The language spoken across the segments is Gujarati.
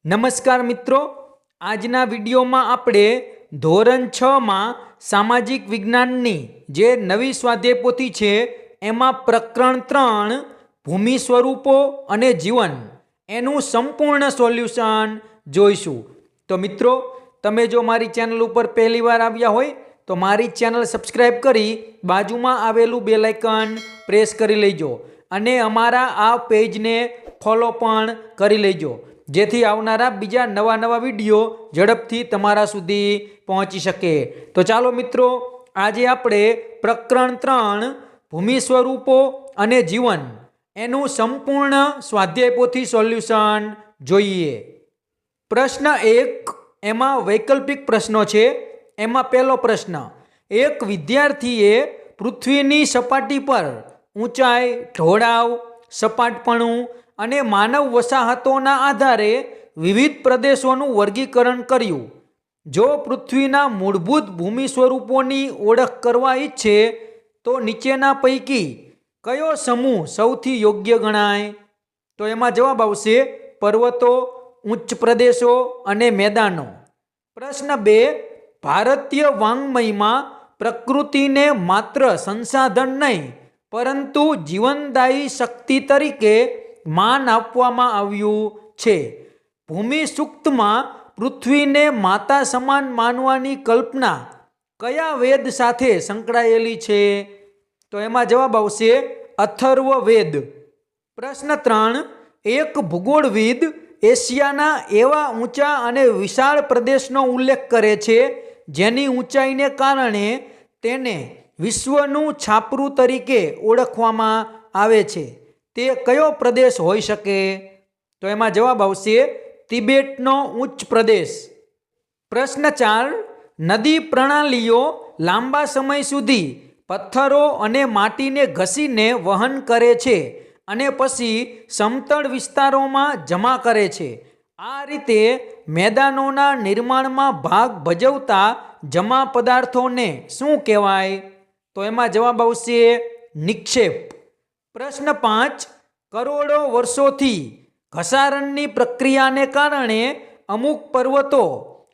નમસ્કાર મિત્રો, આજના વિડીયોમાં આપણે ધોરણ 6માં સામાજિક વિજ્ઞાનની જે નવી સ્વાધ્યાય પોથી છે એમાં પ્રકરણ 3 ભૂમિ સ્વરૂપો અને જીવન એનું સંપૂર્ણ સોલ્યુશન જોઈશું। તો મિત્રો, તમે જો મારી ચેનલ ઉપર પહેલી વાર આવ્યા હોય તો મારી ચેનલ સબસ્ક્રાઈબ કરી બાજુમાં આવેલું બેલ આઇકન પ્રેસ કરી લેજો અને અમારા આ પેજને ફોલો પણ કરી લેજો, જેથી આવનારા બીજા નવા વિડીયો ઝડપથી તમારા સુધી પહોંચી શકે। તો ચાલો મિત્રો, આજે આપણે પ્રકરણ 3 ભૂમિ સ્વરૂપો અને જીવન એનું સંપૂર્ણ સ્વાધ્યાય પોથી સોલ્યુશન જોઈએ। પ્રશ્ન 1, એમાં વૈકલ્પિક પ્રશ્નો છે। એમાં પહેલો પ્રશ્ન, એક વિદ્યાર્થીએ પૃથ્વીની સપાટી પર ઊંચાઈ, ઢોળાવ, સપાટપણું અને માનવ વસાહતોના આધારે વિવિધ પ્રદેશોનું વર્ગીકરણ કર્યું। જો પૃથ્વીના મૂળભૂત ભૂમિ સ્વરૂપોની ઓળખ કરવા ઈચ્છે તો નીચેના પૈકી કયો સમૂહ સૌથી યોગ્ય ગણાય? તો એમાં જવાબ આવશે પર્વતો, ઉચ્ચ પ્રદેશો અને મેદાનો। પ્રશ્ન 2, ભારતીય વાङ्મયમાં પ્રકૃતિને માત્ર સંસાધન નહીં પરંતુ જીવનદાયી શક્તિ તરીકે માન આપવામાં આવ્યું છે। ભૂમિ સૂક્તમાં પૃથ્વીને માતા સમાન માનવાની કલ્પના કયા વેદ સાથે સંકળાયેલી છે? તો એમાં જવાબ આવશે અથર્વવેદ। પ્રશ્ન 3, એક ભૂગોળવિદ એશિયાના એવા ઊંચા અને વિશાળ પ્રદેશનો ઉલ્લેખ કરે છે જેની ઊંચાઈને કારણે તેને વિશ્વનું છાપરું તરીકે ઓળખવામાં આવે છે। તે કયો પ્રદેશ હોઈ શકે? તો એમાં જવાબ આવશે તિબેટનો ઉચ્ચ પ્રદેશ। પ્રશ્ન 4, નદી પ્રણાલીઓ લાંબા સમય સુધી પથ્થરો અને માટીને ઘસીને વહન કરે છે અને પછી સમતળ વિસ્તારોમાં જમા કરે છે। આ રીતે મેદાનોના નિર્માણમાં ભાગ ભજવતા જમા પદાર્થોને શું કહેવાય? તો એમાં જવાબ આવશે નિક્ષેપ। પ્રશ્ન 5, કરોડો વર્ષોથી ઘસારણની પ્રક્રિયાને કારણે અમુક પર્વતો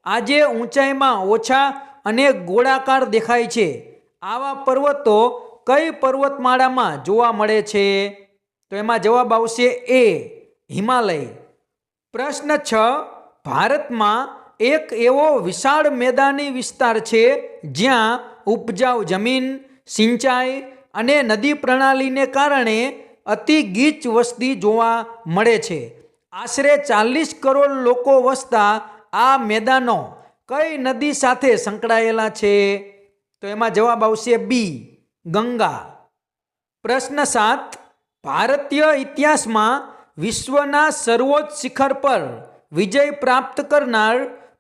આજે ઊંચાઈમાં ઓછા અને ગોળાકાર દેખાય છે। આવા પર્વતો કઈ પર્વતમાળામાં જોવા મળે છે? તો એમાં જવાબ આવશે A, હિમાલય। પ્રશ્ન 6, ભારતમાં એક એવો વિશાળ મેદાની વિસ્તાર છે જ્યાં ઉપજાઉ જમીન, સિંચાઈ અને નદી પ્રણાલીને કારણે અતિ ગીચ વસ્તી જોવા મળે છે। આશરે 40 કરોડ લોકો વસતા આ મેદાનો કઈ નદી સાથે સંકળાયેલા છે? તો એમાં જવાબ આવશે B, ગંગા। પ્રશ્ન 7, ભારતીય ઇતિહાસમાં વિશ્વના સર્વોચ્ચ શિખર પર વિજય પ્રાપ્ત કરનાર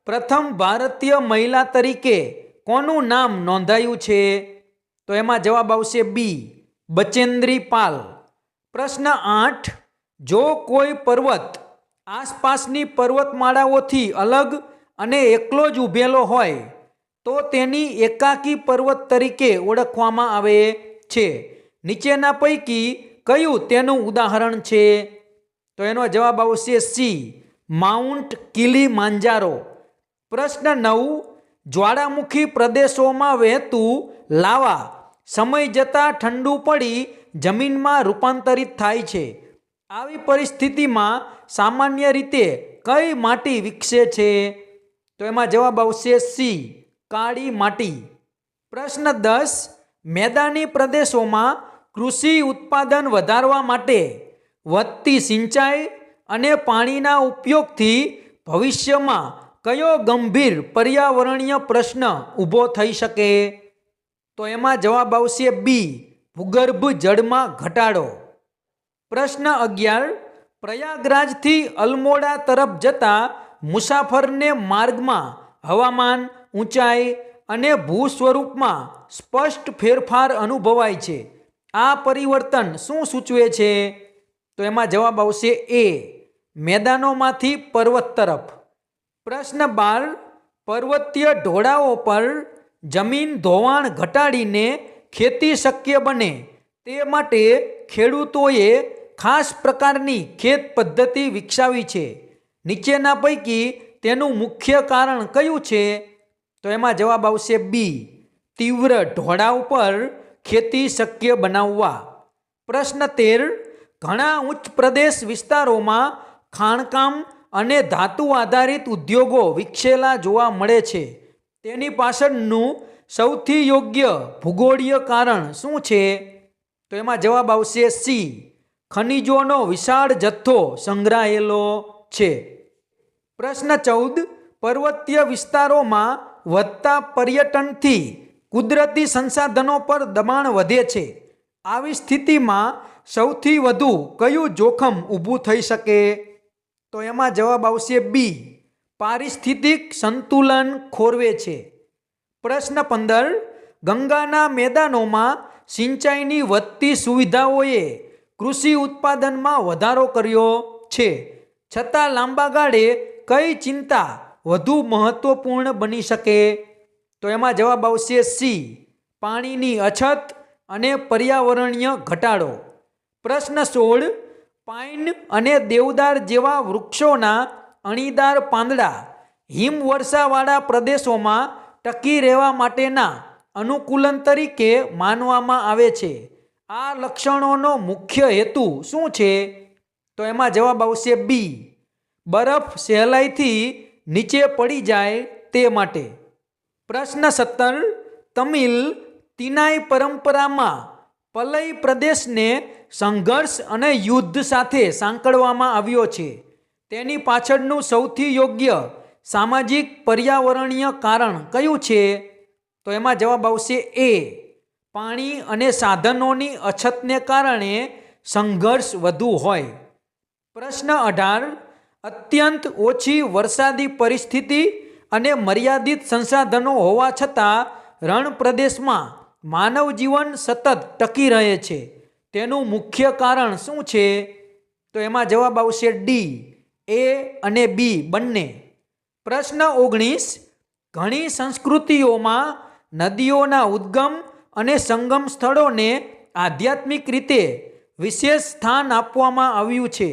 પ્રથમ ભારતીય મહિલા તરીકે કોનું નામ નોંધાયું છે? તો એમાં જવાબ આવશે B, બચેન્દ્રી પાલ। પ્રશ્ન 8, જો કોઈ પર્વત આસપાસની પર્વતમાળાઓથી અલગ અને એકલો જ ઊભેલો હોય તો તેની એકાકી પર્વત તરીકે ઓળખવામાં આવે છે। નીચેના પૈકી કયું તેનું ઉદાહરણ છે? તો એનો જવાબ આવશે C, માઉન્ટ કિલીમાંજારો। પ્રશ્ન 9, જ્વાળામુખી પ્રદેશોમાં વહેતું લાવા સમય જતાં ઠંડુ પડી જમીનમાં રૂપાંતરિત થાય છે। આવી પરિસ્થિતિમાં સામાન્ય રીતે કઈ માટી વિકસે છે? તો એમાં જવાબ આવશે C, કાળી માટી। પ્રશ્ન 10, મેદાની પ્રદેશોમાં કૃષિ ઉત્પાદન વધારવા માટે વધતી સિંચાઈ અને પાણીના ઉપયોગથી ભવિષ્યમાં કયો ગંભીર પર્યાવરણીય પ્રશ્ન ઊભો થઈ શકે? તો એમાં જવાબ આવશે B, ભૂગર્ભ જળમાં ઘટાડો। પ્રશ્ન 11, પ્રયાગરાજથી અલ્મોડા તરફ જતા મુસાફરને માર્ગમાં હવામાન, ઊંચાઈ અને ભૂ સ્વરૂપમાં સ્પષ્ટ ફેરફાર અનુભવાય છે। આ પરિવર્તન શું સૂચવે છે? તો એમાં જવાબ આવશે A, મેદાનોમાંથી પર્વત તરફ। પ્રશ્ન 12, પર્વતીય ઢોળાવો પર જમીન ધોવાણ ઘટાડીને ખેતી શક્ય બને તે માટે ખેડૂતોએ ખાસ પ્રકારની ખેત પદ્ધતિ વિકસાવી છે। નીચેના પૈકી તેનું મુખ્ય કારણ કયું છે? તો એમાં જવાબ આવશે બી, તીવ્ર ઢોળાવ પર ખેતી શક્ય બનાવવા. પ્રશ્ન 13, ઘણા ઉચ્ચ પ્રદેશ વિસ્તારોમાં ખાણકામ અને ધાતુ આધારિત ઉદ્યોગો વિકસેલા જોવા મળે છે. તેની પાછળનું સૌથી યોગ્ય ભૂગોળીય કારણ શું છે? તો એમાં જવાબ આવશે સી, ખનિજોનો વિશાળ જથ્થો સંગ્રહાયેલો છે. પ્રશ્ન 14, પર્વતીય વિસ્તારોમાં વધતા પર્યટનથી કુદરતી સંસાધનો પર દબાણ વધે છે. આવી સ્થિતિમાં સૌથી વધુ કયું જોખમ ઊભું થઈ શકે? તો એમાં જવાબ આવશે બી, પારિસ્થિતિક સંતુલન ખોરવે છે. પ્રશ્ન 15, ગંગાના મેદાનોમાં સિંચાઈની વધતી સુવિધાઓએ કૃષિ ઉત્પાદનમાં વધારો કર્યો છે. છતાં લાંબા ગાળે કઈ ચિંતા વધુ મહત્વપૂર્ણ બની શકે? તો એમાં જવાબ આવશે સી, પાણીની અછત અને પર્યાવરણીય ઘટાડો. પ્રશ્ન 16, પાઇન અને દેવદાર જેવા વૃક્ષોના અણીદાર પાંદડા હિમવર્ષાવાળા પ્રદેશોમાં ટકી રહેવા માટેના અનુકૂલન તરીકે માનવામાં આવે છે. આ લક્ષણોનો મુખ્ય હેતુ શું છે? તો એમાં જવાબ આવશે બી, બરફ સહેલાઈથી નીચે પડી જાય તે માટે. પ્રશ્ન 17, તમિલ તિનાઈ પરંપરામાં પલઈ પ્રદેશને સંઘર્ષ અને યુદ્ધ સાથે સાંકળવામાં આવ્યો છે. તેની પાછળનું સૌથી યોગ્ય સામાજિક પર્યાવરણીય કારણ કયું છે? તો એમાં જવાબ આવશે એ, પાણી અને સાધનોની અછતને કારણે સંઘર્ષ વધુ હોય. પ્રશ્ન 18, અત્યંત ઓછી વરસાદી પરિસ્થિતિ અને મર્યાદિત સંસાધનો હોવા છતાં રણ પ્રદેશમાં માનવ જીવન સતત ટકી રહે છે. તેનું મુખ્ય કારણ શું છે? તો એમાં જવાબ આવશે ડી, એ અને બી બંને. પ્રશ્ન 19, ઘણી સંસ્કૃતિઓમાં નદીઓના ઉદ્ગમ અને સંગમ સ્થળોને આધ્યાત્મિક રીતે વિશેષ સ્થાન આપવામાં આવ્યું છે.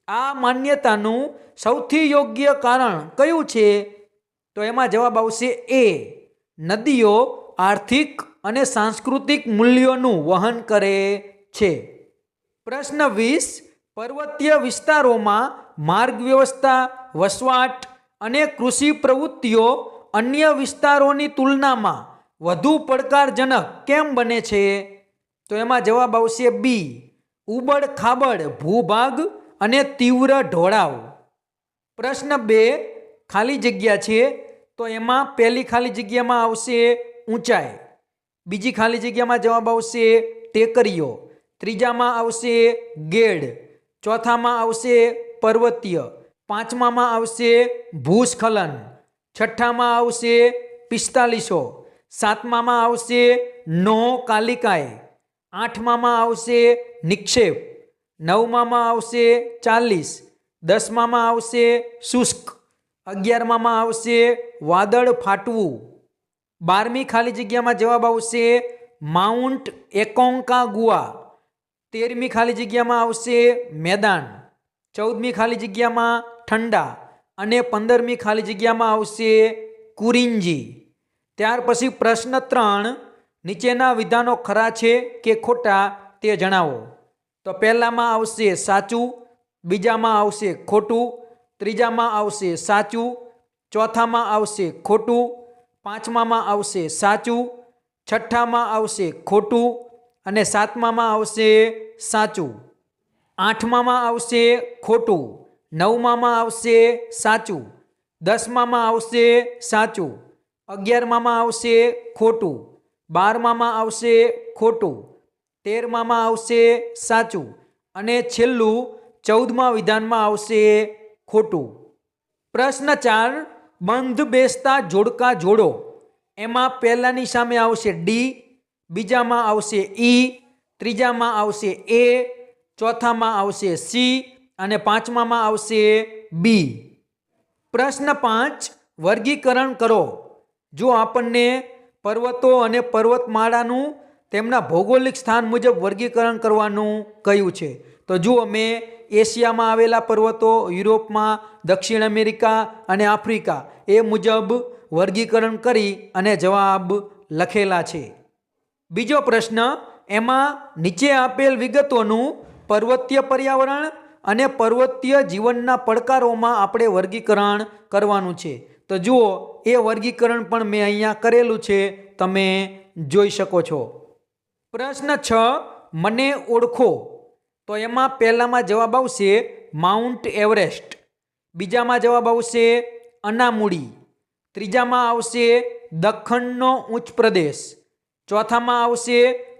આ માન્યતાનું સૌથી યોગ્ય કારણ કયું છે? તો એમાં જવાબ આવશે એ, નદીઓ આર્થિક અને સાંસ્કૃતિક મૂલ્યોનું વહન કરે છે. પ્રશ્ન 20, પર્વતીય વિસ્તારોમાં માર્ગ વ્યવસ્થા, વસવાટ અને કૃષિ પ્રવૃત્તિઓ અન્ય વિસ્તારોની તુલનામાં વધુ પડકારજનક કેમ બને છે? તો એમાં જવાબ આવશે બી, ઉબડ ખાબડ ભૂભાગ અને તીવ્ર ઢોળાવ. પ્રશ્ન 2, ખાલી જગ્યા છે, તો એમાં પહેલી ખાલી જગ્યામાં આવશે ઊંચાઈ, બીજી ખાલી જગ્યામાં જવાબ આવશે ટેકરીઓ, ત્રીજામાં આવશે ગેડ, ચોથામાં આવશે પર્વતીય, પાંચમામાં આવશે ભૂસ્ખલન, છઠ્ઠામાં આવશે 4500, સાતમામાં આવશે નો કાલિકાય, આઠમામાં આવશે નિક્ષેપ, નવમામાં આવશે 40, દસમામાં આવશે શુષ્ક, 11મામાં આવશે વાદળ ફાટવું, 12મી ખાલી જગ્યામાં જવાબ આવશે માઉન્ટ એકોન્કાગુઆ, 13મી ખાલી જગ્યામાં આવશે મેદાન, 14મી ખાલી જગ્યામાં ઠંડા અને 15મી ખાલી જગ્યામાં આવશે કુરિંજી. ત્યાર પછી પ્રશ્ન 3, નીચેના વિધાનો ખરા છે કે ખોટા તે જણાવો. તો પહેલામાં આવશે સાચું, બીજામાં આવશે ખોટું, ત્રીજામાં આવશે સાચું, ચોથામાં આવશે ખોટું, પાંચમામાં આવશે સાચું, છઠ્ઠામાં આવશે ખોટું અને સાતમામાં આવશે સાચું, આઠમામાં આવશે ખોટું, નવમામાં આવશે સાચું, દસમામાં આવશે સાચું, 11મામાં આવશે ખોટું, 12મામાં આવશે ખોટું, 13મામાં આવશે સાચું અને છેલ્લું 14મા વિધાનમાં આવશે ખોટું. પ્રશ્ન 4, બંધ બેસતા જોડકા જોડો. એમાં પહેલાની સામે આવશે ડી, બીજામાં આવશે ઈ, ત્રીજામાં આવશે એ, ચોથામાં આવશે સી અને પાંચમામાં આવશે બી. પ્રશ્ન 5, વર્ગીકરણ કરો. જો આપણને પર્વતો અને પર્વતમાળાનું તેમના ભૌગોલિક સ્થાન મુજબ વર્ગીકરણ કરવાનું કહ્યું છે, તો જુઓ મેં એશિયામાં આવેલા પર્વતો, યુરોપમાં, દક્ષિણ અમેરિકા અને આફ્રિકા એ મુજબ વર્ગીકરણ કરી અને જવાબ લખેલા છે. બીજો પ્રશ્ન, એમાં નીચે આપેલ વિગતોનું પર્વતીય પર્યાવરણ અને પર્વતીય જીવનના પડકારોમાં આપણે વર્ગીકરણ કરવાનું છે. તો જુઓ, એ વર્ગીકરણ પણ મેં અહીંયા કરેલું છે, તમે જોઈ શકો છો. પ્રશ્ન 6, મને ઓળખો. તો એમાં પહેલામાં જવાબ આવશે માઉન્ટ એવરેસ્ટ, બીજામાં જવાબ આવશે અનામુડી, ત્રીજામાં આવશે દખ્ખણનો ઉચ્ચ પ્રદેશ, ચોથામાં આવશે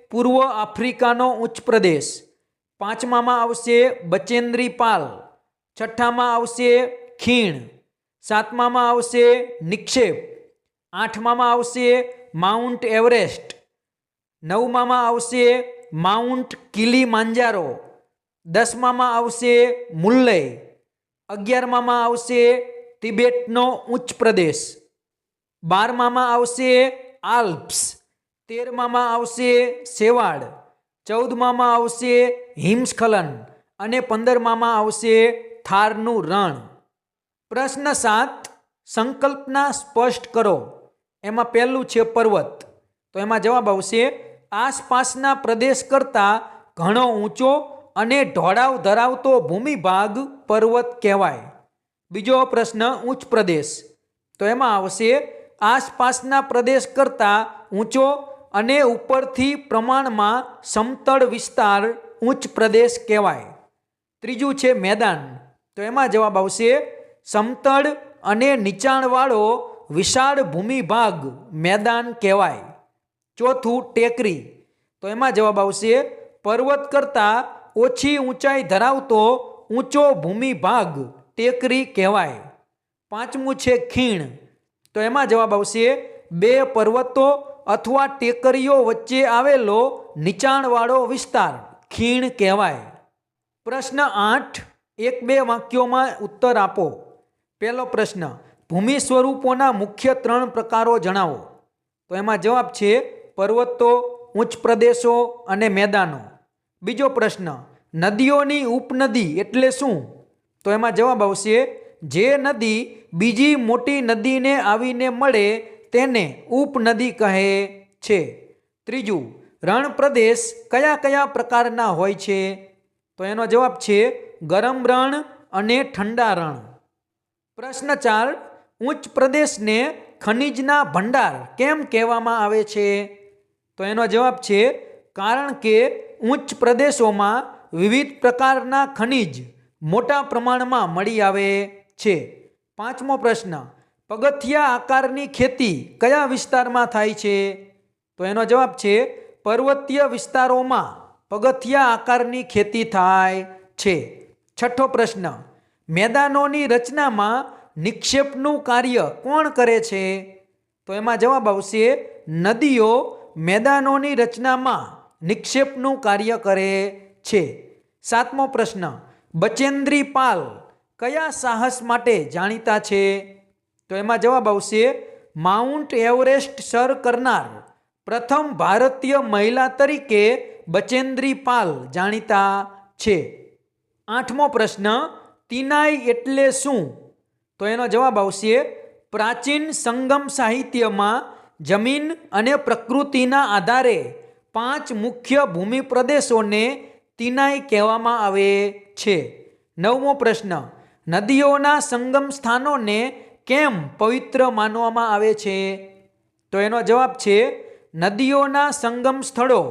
પૂર્વ આફ્રિકાનો ઉચ્ચ પ્રદેશ, પાંચમામાં આવશે બચેન્દ્રી પાલ, છઠ્ઠામાં આવશે ખીણ, સાતમામાં આવશે નિક્ષેપ, આઠમામાં આવશે માઉન્ટ એવરેસ્ટ, નવમામાં આવશે માઉન્ટ કિલીમાંજારો, દસમામાં આવશે મુલ્લય, 11મામાં આવશે તિબેટનો ઉચ્ચ પ્રદેશ, 12મામાં આવશે આલ્પ્સ, 13મામાં આવશે સેવાડ, 14મામાં આવશે હિમસ્ખલન અને 15મામાં આવશે થારનું રણ. પ્રશ્ન 7, સંકલ્પના સ્પષ્ટ કરો. એમાં પહેલું છે પર્વત. તો એમાં જવાબ આવશે આસપાસના પ્રદેશ કરતાં ઘણો ઊંચો અને ઢોળાવ ધરાવતો ભૂમિભાગ પર્વત કહેવાય. બીજો પ્રશ્ન, ઉચ્ચ પ્રદેશ. તો એમાં આવશે આસપાસના પ્રદેશ કરતાં ઊંચો અને ઉપરથી પ્રમાણમાં સમતળ વિસ્તાર ઉચ્ચ પ્રદેશ કહેવાય. ત્રીજું છે મેદાન. તો એમાં જવાબ આવશે સમતળ અને નીચાણવાળો વિશાળ ભૂમિભાગ મેદાન કહેવાય. ચોથું ટેકરી. તો એમાં જવાબ આવશે પર્વત કરતાં ઓછી ઊંચાઈ ધરાવતો ઊંચો ભૂમિભાગ ટેકરી કહેવાય. પાંચમું છે ખીણ. તો એમાં જવાબ આવશે બે પર્વતો અથવા ટેકરીઓ વચ્ચે આવેલો નીચાણવાળો વિસ્તાર ખીણ કહેવાય. પ્રશ્ન 8, 1-2 વાક્યોમાં ઉત્તર આપો. પહેલો પ્રશ્ન, ભૂમિ સ્વરૂપોના મુખ્ય 3 પ્રકારો જણાવો. તો એમાં જવાબ છે પર્વતો, ઉચ્ચ પ્રદેશો અને મેદાનો. બીજો પ્રશ્ન, નદીઓની ઉપનદી એટલે શું? તો એમાં જવાબ આવશે જે નદી બીજી મોટી નદીને આવીને મળે તેને ઉપનદી કહે છે. ત્રીજું, રણ પ્રદેશ કયા કયા પ્રકારના હોય છે? તો એનો જવાબ છે ગરમ રણ અને ઠંડા રણ. પ્રશ્ન 4, ઉચ્ચ પ્રદેશને ખનિજના ભંડાર કેમ કહેવામાં આવે છે? તો એનો જવાબ છે કારણ કે ઉચ્ચ પ્રદેશોમાં વિવિધ પ્રકારના ખનિજ મોટા પ્રમાણમાં મળી આવે છે. પાંચમો પ્રશ્ન, પગથિયા આકારની ખેતી કયા વિસ્તારમાં થાય છે? તો એનો જવાબ છે પર્વતીય વિસ્તારોમાં પગથિયા આકારની ખેતી થાય છે. છઠ્ઠો પ્રશ્ન, મેદાનોની રચનામાં નિક્ષેપનું કાર્ય કોણ કરે છે? તો એમાં જવાબ આવશે નદીઓ મેદાનોની રચનામાં નિક્ષેપનું કાર્ય કરે છે. સાતમો પ્રશ્ન, બચેન્દ્રી પાલ કયા સાહસ માટે જાણીતા છે? તો એમાં જવાબ આવશે માઉન્ટ એવરેસ્ટ સર કરનાર પ્રથમ ભારતીય મહિલા તરીકે બચેન્દ્રી પાલ જાણીતા છે. આઠમો પ્રશ્ન, તિનાઈ એટલે શું? તો એનો જવાબ આવશે પ્રાચીન સંગમ સાહિત્યમાં જમીન અને પ્રકૃતિના આધારે 5 મુખ્ય ભૂમિ પ્રદેશોને તિનાઈ કહેવામાં આવે છે. નવમો પ્રશ્ન, નદીઓના સંગમ સ્થાનોને કેમ પવિત્ર માનવામાં આવે છે? તો એનો જવાબ છે નદીઓના સંગમ સ્થળો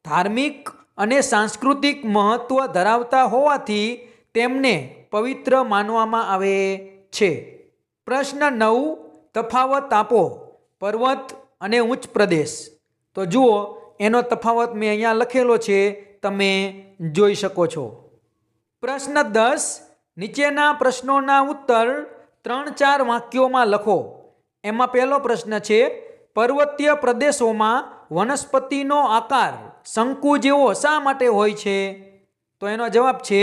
ધાર્મિક અને સાંસ્કૃતિક મહત્વ ધરાવતા હોવાથી તેમને પવિત્ર માનવામાં આવે છે. પ્રશ્ન 9, તફાવત આપો પર્વત અને ઉચ્ચ પ્રદેશ. તો જુઓ, એનો તફાવત મેં અહીંયા લખેલો છે, તમે જોઈ શકો છો. પ્રશ્ન 10, નીચેના પ્રશ્નોના ઉત્તર 3-4 વાક્યોમાં લખો. એમાં પહેલો પ્રશ્ન છે પર્વતીય પ્રદેશોમાં વનસ્પતિનો આકાર શંકુ જેવો શા માટે હોય છે? તો એનો જવાબ છે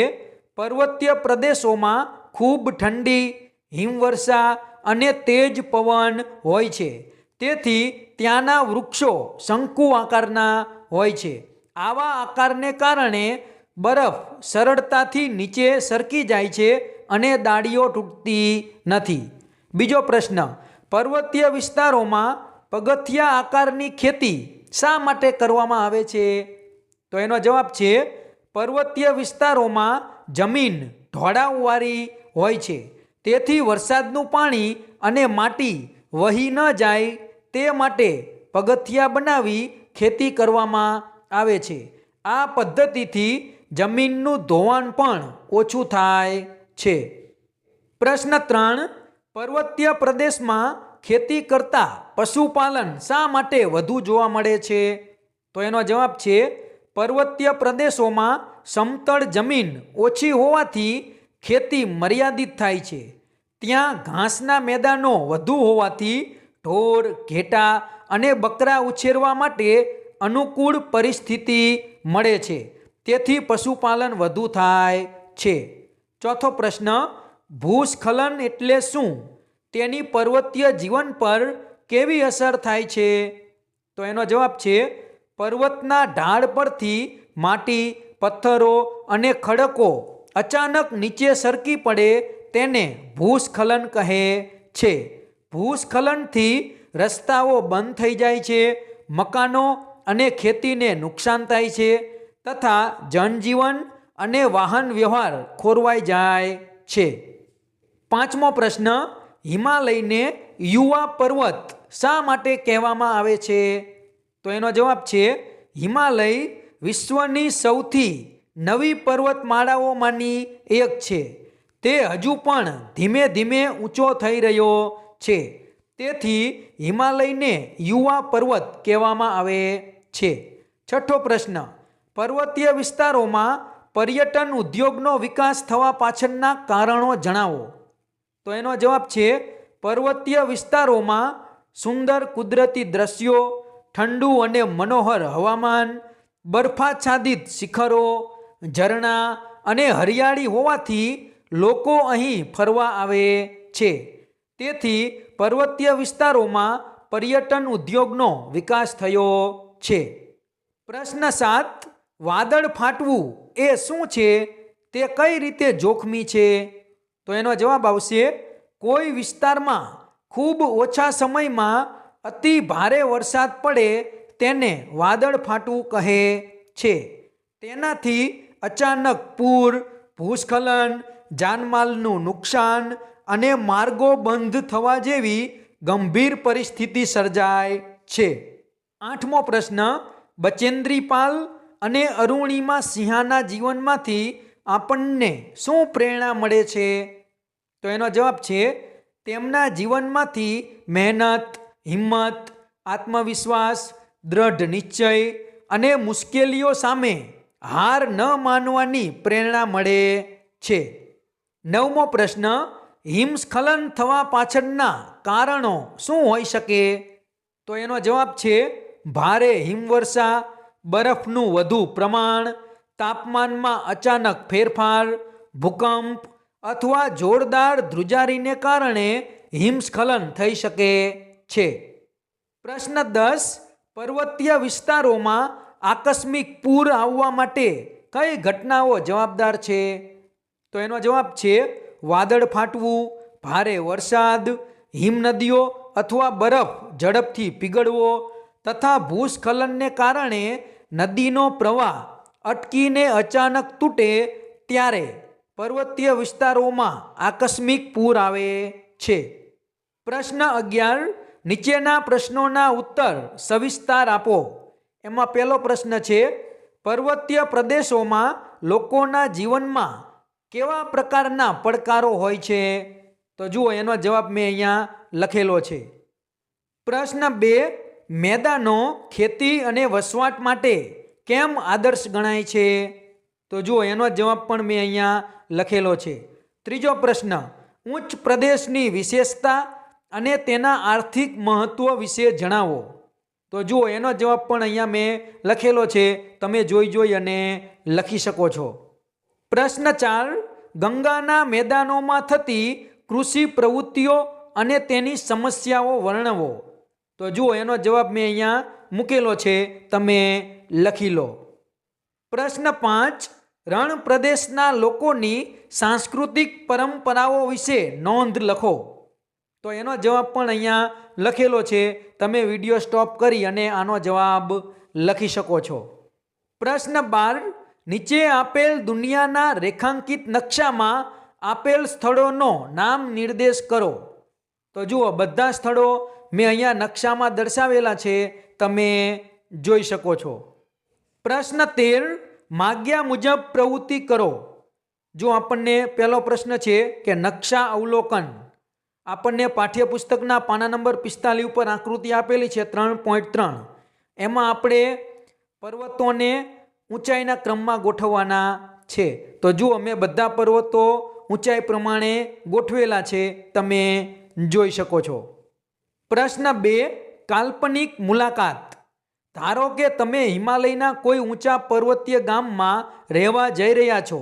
પર્વતીય પ્રદેશોમાં ખૂબ ઠંડી, હિમવર્ષા અને તેજ પવન હોય છે, તેથી ત્યાંના વૃક્ષો શંકુ આકારના હોય છે. આવા આકારને કારણે બરફ સરળતાથી નીચે સરકી જાય છે અને દાળીઓ તૂટતી નથી. બીજો પ્રશ્ન, પર્વતીય વિસ્તારોમાં પગથિયા આકારની ખેતી શા માટે કરવામાં આવે છે? તો એનો જવાબ છે, પર્વતીય વિસ્તારોમાં જમીન ઢોળાવવાળી હોય છે, તેથી વરસાદનું પાણી અને માટી વહી ન જાય તે માટે પગથિયા બનાવી ખેતી કરવામાં આવે છે. આ પદ્ધતિથી જમીનનું ધોવાણ પણ ઓછું થાય છે. પ્રશ્ન 3, પર્વતીય પ્રદેશમાં ખેતી કરતા પશુપાલન શા માટે વધુ જોવા મળે છે? તો એનો જવાબ છે, પર્વતીય પ્રદેશોમાં સમતળ જમીન ઓછી હોવાથી ખેતી મર્યાદિત થાય છે. ત્યાં ઘાસના મેદાનો વધુ હોવાથી ઢોર, ઘેટા અને બકરા ઉછેરવા માટે અનુકૂળ પરિસ્થિતિ મળે છે. તેથી પશુપાલન વધુ થાય છે. ચોથો પ્રશ્ન, ભૂસ્ખલન એટલે શું? તેની પર્વતીય જીવન પર કેવી અસર થાય છે? તો એનો જવાબ છે, પર્વતના ઢાળ પરથી માટી, પથ્થરો અને ખડકો અચાનક નીચે સરકી પડે તેને ભૂસ્ખલન કહે છે. ભૂસ્ખલનથી રસ્તાઓ બંધ થઈ જાય છે, મકાનો અને ખેતીને નુકસાન થાય છે તથા જનજીવન અને વાહન વ્યવહાર ખોરવાઈ જાય છે. પાંચમો પ્રશ્ન, હિમાલયને યુવા પર્વત શા માટે કહેવામાં આવે છે? તો એનો જવાબ છે, હિમાલય વિશ્વની સૌથી નવી પર્વતમાળાઓમાંની એક છે. તે હજુ પણ ધીમે ધીમે ઊંચો થઈ રહ્યો છે. તેથી હિમાલયને યુવા પર્વત કહેવામાં આવે છે. છઠ્ઠો પ્રશ્ન, પર્વતીય વિસ્તારોમાં પર્યટન ઉદ્યોગનો વિકાસ થવા પાછળના કારણો જણાવો. તો એનો જવાબ છે, પર્વતીય વિસ્તારોમાં સુંદર કુદરતી દ્રશ્યો, ઠંડુ અને મનોહર હવામાન, બરફાચ્છાદિત શિખરો, ઝરણા અને હરિયાળી હોવાથી લોકો અહીં ફરવા આવે છે. તેથી પર્વતીય વિસ્તારોમાં પર્યટન ઉદ્યોગનો વિકાસ થયો છે. પ્રશ્ન 7, વાદળ ફાટવું એ શું છે? તે કઈ રીતે જોખમી છે? તો એનો જવાબ આવશે, કોઈ વિસ્તારમાં ખૂબ ઓછા સમયમાં અતિ ભારે વરસાદ પડે તેને વાદળ ફાટવું કહે છે. તેનાથી અચાનક પૂર, ભૂસ્ખલન, જાનમાલનું નુકસાન અને માર્ગો બંધ થવા જેવી ગંભીર પરિસ્થિતિ સર્જાય છે. આઠમો પ્રશ્ન, બચેન્દ્રી પાલ અને અરુણિમા સિંહાના જીવનમાંથી આપણને શું પ્રેરણા મળે છે? તો એનો જવાબ છે, તેમના જીવનમાંથી મહેનત, હિંમત, આત્મવિશ્વાસ, દ્રઢ નિશ્ચય અને મુશ્કેલીઓ સામે હાર ન માનવાની પ્રેરણા મળે છે. નવમો પ્રશ્ન, હિમસ્ખલન થવા પાછળના કારણો શું હોઈ શકે? તો એનો જવાબ છે, ભારે હિમવર્ષા, બરફનું વધુ પ્રમાણ, તાપમાનમાં અચાનક ફેરફાર, ભૂકંપ અથવા જોરદાર ધ્રુજારીને કારણે હિમસ્ખલન થઈ શકે છે. પ્રશ્ન 10, પર્વતીય વિસ્તારોમાં આકસ્મિક પૂર આવવા માટે કઈ ઘટનાઓ જવાબદાર છે? તો એનો જવાબ છે, વાદળ ફાટવું, ભારે વરસાદ, હિમનદીઓ અથવા બરફ ઝડપથી પીગળવો તથા ભૂસ્ખલનને કારણે નદીનો પ્રવાહ અટકીને અચાનક તૂટે ત્યારે પર્વતીય વિસ્તારોમાં આકસ્મિક પૂર આવે છે. પ્રશ્ન 11, નીચેના પ્રશ્નોના ઉત્તર સવિસ્તાર આપો. એમાં પહેલો પ્રશ્ન છે, પર્વતીય પ્રદેશોમાં લોકોના જીવનમાં કેવા પ્રકારના પડકારો હોય છે? તો જુઓ, એનો જવાબ મેં અહીંયા લખેલો છે. પ્રશ્ન 2, મેદાનો ખેતી અને વસવાટ માટે કેમ આદર્શ ગણાય છે? તો જુઓ, એનો જવાબ પણ મેં અહીંયા લખેલો છે. ત્રીજો પ્રશ્ન, ઉચ્ચ પ્રદેશની વિશેષતા અને તેના આર્થિક મહત્વ વિશે જણાવો. તો જુઓ, એનો જવાબ પણ અહીંયા મેં લખેલો છે. તમે જોઈ અને લખી શકો છો. પ્રશ્ન 4, ગંગાના મેદાનોમાં થતી કૃષિ પ્રવૃત્તિઓ અને તેની સમસ્યાઓ વર્ણવો. તો જુઓ, એનો જવાબ મેં અહીંયા મૂકેલો છે. તમે લખી લો. પ્રશ્ન 5, રણ પ્રદેશના લોકોની સાંસ્કૃતિક પરંપરાઓ વિશે નોંધ લખો. તો એનો જવાબ પણ અહીંયા લખેલો છે. તમે વિડીયો સ્ટોપ કરી અને આનો જવાબ લખી શકો છો. પ્રશ્ન 12, નીચે આપેલ દુનિયાના રેખાંકિત નકશામાં આપેલ સ્થળોનો નામ નિર્દેશ કરો. તો જુઓ, બધા સ્થળો મેં અહીંયા નકશામાં દર્શાવેલા છે, તમે જોઈ શકો છો. પ્રશ્ન 13, માગ્યા મુજબ પ્રવૃત્તિ કરો. જો આપણને પહેલો પ્રશ્ન છે કે નકશા અવલોકન. આપણને પાઠ્યપુસ્તકના પાના નંબર 45 ઉપર આકૃતિ આપેલી છે 3.3. એમાં આપણે પર્વતોને ઊંચાઈના ક્રમમાં ગોઠવવાના છે. તો જુઓ, મેં બધા પર્વતો ઊંચાઈ પ્રમાણે ગોઠવેલા છે, તમે જોઈ શકો છો. પ્રશ્ન 2, કાલ્પનિક મુલાકાત. ધારો કે તમે હિમાલયના કોઈ ઊંચા પર્વતીય ગામમાં રહેવા જઈ રહ્યા છો.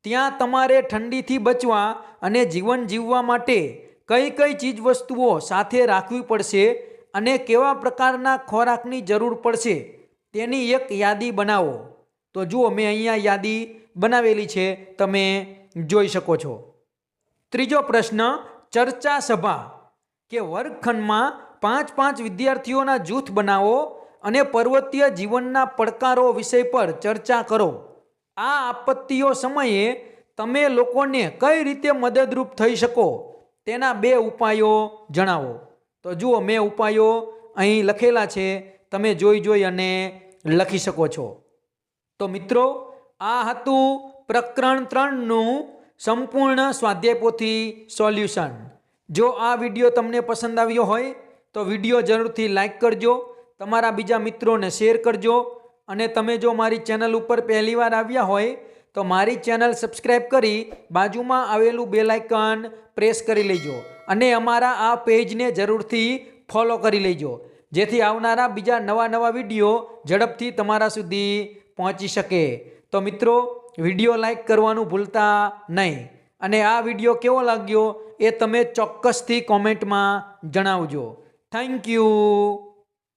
ત્યાં તમારે ઠંડીથી બચવા અને જીવન જીવવા માટે કઈ કઈ ચીજ વસ્તુઓ સાથે રાખવી પડશે અને કેવા પ્રકારના ખોરાકની જરૂર પડશે તેની એક યાદી બનાવો. તો જુઓ, મેં અહીંયા યાદી બનાવેલી છે, તમે જોઈ શકો છો. ત્રીજો પ્રશ્ન, ચર્ચા સભા કે વર્ગખંડમાં 5 વિદ્યાર્થીઓના જૂથ બનાવો અને પર્વતીય જીવનના પડકારો વિષય પર ચર્ચા કરો. આ આપત્તિઓ સમયે તમે લોકોને કઈ રીતે મદદરૂપ થઈ શકો તેના 2 ઉપાયો જણાવો. તો જુઓ, મેં ઉપાયો અહીં લખેલા છે, તમે જોઈ અને લખી શકો છો. તો મિત્રો, આ હતું પ્રકરણ 3નું સંપૂર્ણ સ્વાધ્યાયપોથી સોલ્યુશન. જો આ વિડીયો તમને પસંદ આવ્યો હોય તો વિડીયો જરૂરથી લાઈક કરજો, તમારા બીજા મિત્રોને શેર કરજો અને તમે જો મારી ચેનલ ઉપર પહેલીવાર આવ્યા હોય તો મારી ચેનલ સબસ્ક્રાઈબ કરી બાજુમાં આવેલું બેલ આઇકન પ્રેસ કરી લેજો અને અમારા આ પેજને જરૂરથી ફોલો કરી લેજો, જેથી આવનારા બીજા નવા વિડીયો ઝડપથી તમારા સુધી પહોંચી શકે. તો મિત્રો, વિડીયો લાઈક કરવાનું ભૂલતા નહીં અને આ વિડીયો કેવો લાગ્યો એ તમે ચોક્કસથી કોમેન્ટમાં જણાવજો. Thank you.